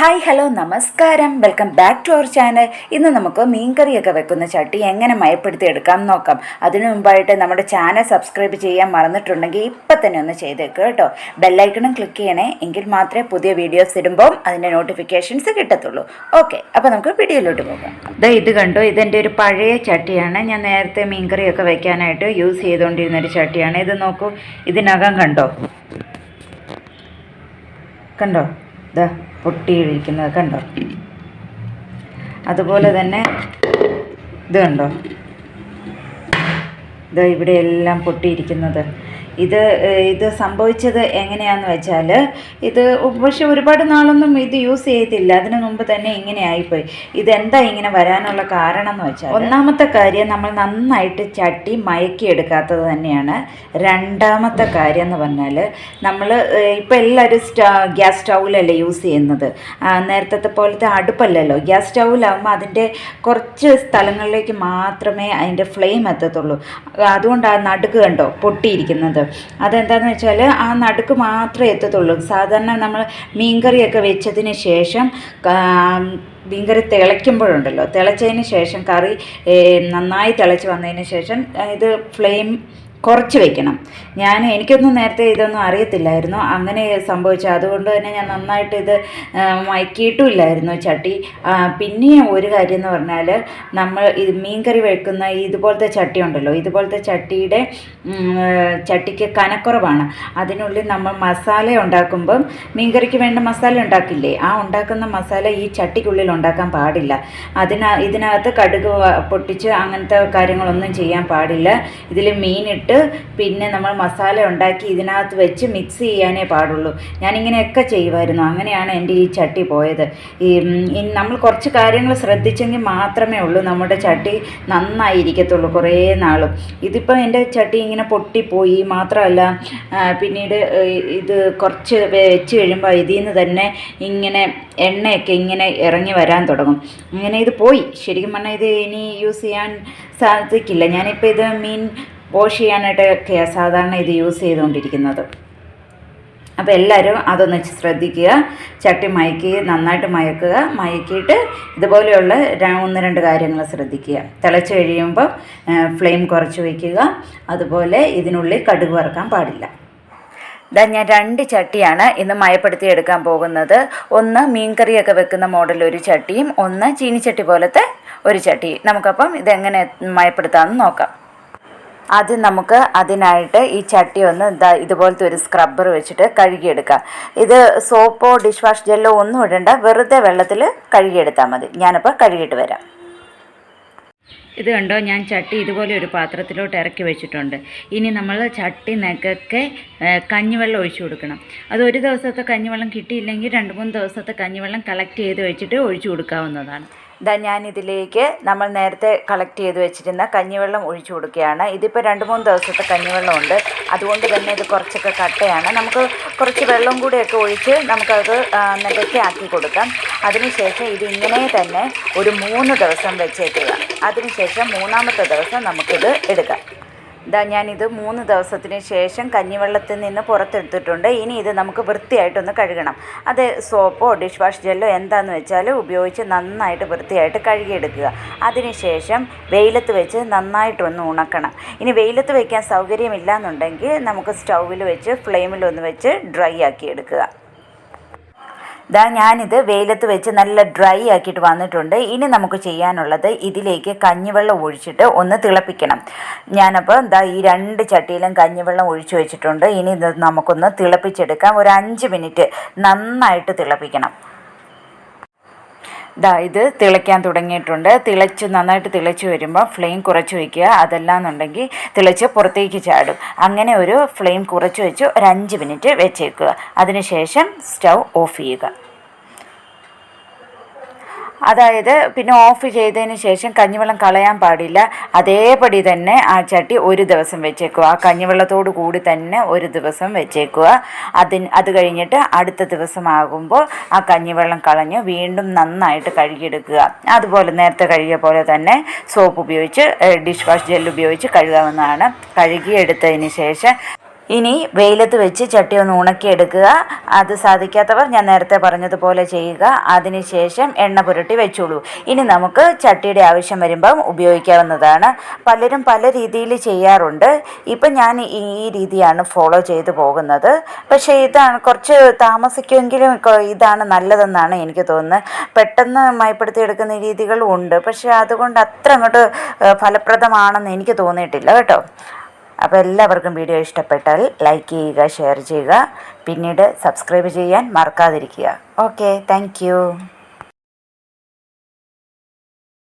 Hi hello നമസ്കാരം, welcome back to our channel. ഇന്ന് നമുക്ക് മീൻകറിയൊക്കെ വെക്കുന്ന ചട്ടി എങ്ങനെ മയപ്പെടുത്തി എടുക്കാം നോക്കാം. അതിനു മുമ്പായിട്ട് നമ്മുടെ ചാനൽ സബ്സ്ക്രൈബ് ചെയ്യാൻ മറന്നിട്ടുണ്ടെങ്കിൽ ഇപ്പം തന്നെ ഒന്ന് ചെയ്തേക്ക് കേട്ടോ. ബെല്ലൈക്കണും ക്ലിക്ക് ചെയ്യണേ, എങ്കിൽ മാത്രമേ പുതിയ വീഡിയോസ് ഇടുമ്പോൾ അതിൻ്റെ നോട്ടിഫിക്കേഷൻസ് കിട്ടത്തുള്ളൂ. ഓക്കെ, അപ്പോൾ നമുക്ക് വീഡിയോയിലോട്ട് പോകാം. ഇത് കണ്ടോ, ഇതെൻ്റെ ഒരു പഴയ ചട്ടിയാണ്. ഞാൻ നേരത്തെ മീൻകറിയൊക്കെ വെക്കാനായിട്ട് യൂസ് ചെയ്തുകൊണ്ടിരുന്നൊരു ചട്ടിയാണ്. ഇത് നോക്കൂ, ഇതിനകം കണ്ടോ ഇതാ പൊട്ടിയിരിക്കുന്നത് കണ്ടോ. അതുപോലെ തന്നെ ഇത് കണ്ടോ, ഇതാ ഇവിടെ എല്ലാം പൊട്ടിയിരിക്കുന്നത്. ഇത് സംഭവിച്ചത് എങ്ങനെയാണെന്ന് വെച്ചാൽ, ഇത് പക്ഷെ ഒരുപാട് നാളൊന്നും ഇത് യൂസ് ചെയ്തില്ല, അതിനു മുമ്പ് തന്നെ ഇങ്ങനെ ആയിപ്പോയി. ഇതെന്താ ഇങ്ങനെ വരാനുള്ള കാരണം എന്ന് വെച്ചാൽ, ഒന്നാമത്തെ കാര്യം നമ്മൾ നന്നായിട്ട് ചട്ടി മയക്കിയെടുക്കാത്തത് തന്നെയാണ്. രണ്ടാമത്തെ കാര്യം എന്ന് പറഞ്ഞാൽ, നമ്മൾ ഇപ്പോൾ എല്ലാവരും ഗ്യാസ് സ്റ്റൗവിലല്ലേ യൂസ് ചെയ്യുന്നത്. നേരത്തെ പോലത്തെ അടുപ്പല്ലല്ലോ. ഗ്യാസ് സ്റ്റൗവിലാകുമ്പോൾ അതിൻ്റെ കുറച്ച് സ്ഥലങ്ങളിലേക്ക് മാത്രമേ അതിൻ്റെ ഫ്ലെയിം എത്തത്തുള്ളൂ. അതുകൊണ്ട് ആ നടുക്ക് കണ്ടോ പൊട്ടിയിരിക്കുന്നത്. അതെന്താണെന്ന് വെച്ചാൽ, ആ നടുക്ക് മാത്രമേ എത്തത്തുള്ളൂ. സാധാരണ നമ്മൾ മീൻകറിയൊക്കെ വെച്ചതിന് ശേഷം മീൻകറി തിളയ്ക്കുമ്പോഴുണ്ടല്ലോ, തിളച്ചതിന് ശേഷം കറി നന്നായി തിളച്ച് വന്നതിന് ശേഷം ഇത് ഫ്ലെയിം കുറച്ച് വയ്ക്കണം. എനിക്കൊന്നും നേരത്തെ ഇതൊന്നും അറിയത്തില്ലായിരുന്നു, അങ്ങനെ സംഭവിച്ചു. അതുകൊണ്ട് തന്നെ ഞാൻ നന്നായിട്ട് ഇത് മയക്കിയിട്ടുമില്ലായിരുന്നു ചട്ടി. പിന്നെ ഒരു കാര്യം എന്ന് പറഞ്ഞാൽ, നമ്മൾ ഇത് മീൻകറി വെക്കുന്ന ഇതുപോലത്തെ ചട്ടി ഉണ്ടല്ലോ, ഇതുപോലത്തെ ചട്ടിക്ക് കനക്കുറവാണ്. അതിനുള്ളിൽ നമ്മൾ മസാല ഉണ്ടാക്കുമ്പം മീൻകറിക്ക് വേണ്ട മസാല ഉണ്ടാക്കില്ലേ, ആ ഉണ്ടാക്കുന്ന മസാല ഈ ചട്ടിക്കുള്ളിൽ ഉണ്ടാക്കാൻ പാടില്ല. ഇതിനകത്ത് കടുക് പൊട്ടിച്ച് അങ്ങനത്തെ കാര്യങ്ങളൊന്നും ചെയ്യാൻ പാടില്ല. ഇതിൽ മീനിട്ട് പിന്നെ നമ്മൾ മസാല ഉണ്ടാക്കി ഇതിനകത്ത് വെച്ച് മിക്സ് ചെയ്യാനേ പാടുള്ളൂ. ഞാനിങ്ങനെയൊക്കെ ചെയ്യുമായിരുന്നു. അങ്ങനെയാണ് എൻ്റെ ഈ ചട്ടി പോയത്. നമ്മൾ കുറച്ച് കാര്യങ്ങൾ ശ്രദ്ധിച്ചെങ്കിൽ മാത്രമേ ഉള്ളൂ നമ്മുടെ ചട്ടി നന്നായിരിക്കത്തുള്ളൂ കുറേ നാളും. ഇതിപ്പോൾ എൻ്റെ ചട്ടി ഇങ്ങനെ പൊട്ടിപ്പോയി. മാത്രമല്ല, പിന്നീട് ഇത് കുറച്ച് വെച്ച് കഴിയുമ്പോൾ ഇതിൽ നിന്ന് തന്നെ ഇങ്ങനെ എണ്ണയൊക്കെ ഇങ്ങനെ ഇറങ്ങി വരാൻ തുടങ്ങും. ഇങ്ങനെ ഇത് പോയി. ശരിക്കും പറഞ്ഞാൽ ഇത് ഇനി യൂസ് ചെയ്യാൻ സാധിക്കില്ല. ഞാനിപ്പോൾ ഇത് മീൻ വാഷ് ചെയ്യാനായിട്ടൊക്കെ സാധാരണ ഇത് യൂസ് ചെയ്തുകൊണ്ടിരിക്കുന്നത്. അപ്പോൾ എല്ലാവരും അതൊന്ന് ശ്രദ്ധിക്കുക. ചട്ടി നന്നായിട്ട് മയക്കിയിട്ട് ഇതുപോലെയുള്ള 1-2 കാര്യങ്ങൾ ശ്രദ്ധിക്കുക. തിളച്ച് കഴിയുമ്പോൾ ഫ്ലെയിം കുറച്ച് വയ്ക്കുക. അതുപോലെ ഇതിനുള്ളിൽ കടുക് വറുക്കാൻ പാടില്ല. ഞാൻ 2 ചട്ടിയാണ് ഇന്ന് മയപ്പെടുത്തി എടുക്കാൻ പോകുന്നത്. ഒന്ന് മീൻകറിയൊക്കെ വെക്കുന്ന മോഡൽ ഒരു ചട്ടിയും, ഒന്ന് ചീനിച്ചട്ടി പോലത്തെ ഒരു ചട്ടി. നമുക്കപ്പം ഇതെങ്ങനെ മയപ്പെടുത്താമെന്ന് നോക്കാം. ആദ്യം നമുക്ക് അതിനായിട്ട് ഈ ചട്ടി ഒന്ന് ഇതുപോലത്തെ ഒരു സ്ക്രബ്ബർ വെച്ചിട്ട് കഴുകിയെടുക്കാം. ഇത് സോപ്പോ ഡിഷ് വാഷ് ജെല്ലോ ഒന്നും ഇടണ്ട, വെറുതെ വെള്ളത്തിൽ കഴുകിയെടുത്താൽ മതി. ഞാനിപ്പോൾ കഴുകിയിട്ട് വരാം. ഇത് കണ്ടോ, ഞാൻ ചട്ടി ഇതുപോലെ ഒരു പാത്രത്തിലോട്ട് ഇറക്കി വെച്ചിട്ടുണ്ട്. ഇനി നമ്മൾ ചട്ടി നെക്കൊക്കെ കഞ്ഞിവെള്ളം ഒഴിച്ചു കൊടുക്കണം. അത് ഒരു ദിവസത്തെ കഞ്ഞിവെള്ളം കിട്ടിയില്ലെങ്കിൽ 2-3 ദിവസത്തെ കഞ്ഞിവെള്ളം കളക്ട് ചെയ്ത് വെച്ചിട്ട് ഒഴിച്ചു കൊടുക്കാവുന്നതാണ്. ഞാനിതിലേക്ക് നമ്മൾ നേരത്തെ കളക്ട് ചെയ്ത് വെച്ചിരുന്ന കഞ്ഞിവെള്ളം ഒഴിച്ചു കൊടുക്കുകയാണ്. ഇതിപ്പോൾ 2-3 ദിവസത്തെ കഞ്ഞിവെള്ളമുണ്ട്, അതുകൊണ്ട് തന്നെ ഇത് കുറച്ചൊക്കെ കട്ടയാണ്. നമുക്ക് കുറച്ച് വെള്ളം കൂടെയൊക്കെ ഒഴിച്ച് നമുക്കത് നെഗറ്റി ആക്കി കൊടുക്കാം. അതിനുശേഷം ഇതിങ്ങനെ തന്നെ ഒരു 3 ദിവസം വെച്ചേക്കുക. അതിനുശേഷം 3-ാമത്തെ ദിവസം നമുക്കിത് എടുക്കാം. ഞാനിത് 3 ദിവസത്തിന് ശേഷം കഞ്ഞിവെള്ളത്തിൽ നിന്ന് പുറത്തെടുത്തിട്ടുണ്ട്. ഇനി ഇത് നമുക്ക് വൃത്തിയായിട്ടൊന്ന് കഴുകണം. അത് സോപ്പോ ഡിഷ് വാഷ് ജെല്ലോ എന്താണെന്ന് വെച്ചാൽ ഉപയോഗിച്ച് നന്നായിട്ട് വൃത്തിയായിട്ട് കഴുകിയെടുക്കുക. അതിനുശേഷം വെയിലത്ത് വെച്ച് നന്നായിട്ടൊന്ന് ഉണക്കണം. ഇനി വെയിലത്ത് വയ്ക്കാൻ സൗകര്യമില്ല എന്നുണ്ടെങ്കിൽ നമുക്ക് സ്റ്റൗവിൽ വെച്ച് ഫ്ലെയിമിലൊന്ന് വെച്ച് ഡ്രൈ ആക്കി എടുക്കുക. ഞാനിത് വെയിലത്ത് വെച്ച് നല്ല ഡ്രൈ ആക്കിയിട്ട് വന്നിട്ടുണ്ട്. ഇനി നമുക്ക് ചെയ്യാനുള്ളത്, ഇതിലേക്ക് കഞ്ഞിവെള്ളം ഒഴിച്ചിട്ട് ഒന്ന് തിളപ്പിക്കണം. ഞാനപ്പോൾ ഈ 2 ചട്ടിയിലും കഞ്ഞിവെള്ളം ഒഴിച്ചു വെച്ചിട്ടുണ്ട്. ഇനി ഇത് നമുക്കൊന്ന് തിളപ്പിച്ചെടുക്കാം. ഒരു 5 മിനിറ്റ് നന്നായിട്ട് തിളപ്പിക്കണം. ഇത് തിളയ്ക്കാൻ തുടങ്ങിയിട്ടുണ്ട്. നന്നായിട്ട് തിളച്ച് വരുമ്പോൾ ഫ്ലെയിം കുറച്ച് വയ്ക്കുക. അതല്ലാന്നുണ്ടെങ്കിൽ തിളച്ച് പുറത്തേക്ക് ചാടും. അങ്ങനെ ഒരു ഫ്ലെയിം കുറച്ച് വെച്ച് ഒരു 5 മിനിറ്റ് വെച്ചേക്കുക. അതിനുശേഷം സ്റ്റൗ ഓഫ് ചെയ്യുക. പിന്നെ ഓഫ് ചെയ്തതിന് ശേഷം കഞ്ഞിവെള്ളം കളയാൻ പാടില്ല. അതേപടി തന്നെ ആ ചട്ടി ഒരു ദിവസം വെച്ചേക്കുക. ആ കഞ്ഞിവെള്ളത്തോടു കൂടി തന്നെ ഒരു ദിവസം വെച്ചേക്കുക. അത് കഴിഞ്ഞിട്ട് അടുത്ത ദിവസമാകുമ്പോൾ ആ കഞ്ഞിവെള്ളം കളഞ്ഞ് വീണ്ടും നന്നായിട്ട് കഴുകിയെടുക്കുക. അതുപോലെ നേരത്തെ കഴുകിയ പോലെ തന്നെ സോപ്പ് ഉപയോഗിച്ച് ഡിഷ് വാഷ് ജെൽ ഉപയോഗിച്ച് കഴുകാവുന്നതാണ്. കഴുകിയെടുത്തതിന് ശേഷം ഇനി വെയിലത്ത് വെച്ച് ചട്ടി ഒന്ന് ഉണക്കിയെടുക്കുക. അത് സാധിക്കാത്തവർ ഞാൻ നേരത്തെ പറഞ്ഞതുപോലെ ചെയ്യുക. അതിനുശേഷം എണ്ണ പുരട്ടി വെച്ചോളൂ. ഇനി നമുക്ക് ചട്ടിയുടെ ആവശ്യം വരുമ്പം ഉപയോഗിക്കാവുന്നതാണ്. പലരും പല രീതിയിൽ ചെയ്യാറുണ്ട്. ഇപ്പം ഞാൻ ഈ രീതിയാണ് ഫോളോ ചെയ്തു പോകുന്നത്. പക്ഷേ ഇതാണ് കുറച്ച് താമസിക്കുമെങ്കിലും ഇതാണ് നല്ലതെന്നാണ് എനിക്ക് തോന്നുന്നത്. പെട്ടെന്ന് മയപ്പെടുത്തിയെടുക്കുന്ന രീതികളും ഉണ്ട്, പക്ഷേ അതുകൊണ്ട് അത്ര അങ്ങോട്ട് ഫലപ്രദമാണെന്ന് എനിക്ക് തോന്നിയിട്ടില്ല കേട്ടോ. അപ്പോൾ എല്ലാവർക്കും വീഡിയോ ഇഷ്ടപ്പെട്ടാൽ ലൈക്ക് ചെയ്യുക, ഷെയർ ചെയ്യുക, പിന്നീട് സബ്സ്ക്രൈബ് ചെയ്യാൻ മറക്കാതിരിക്കുക. Okay, thank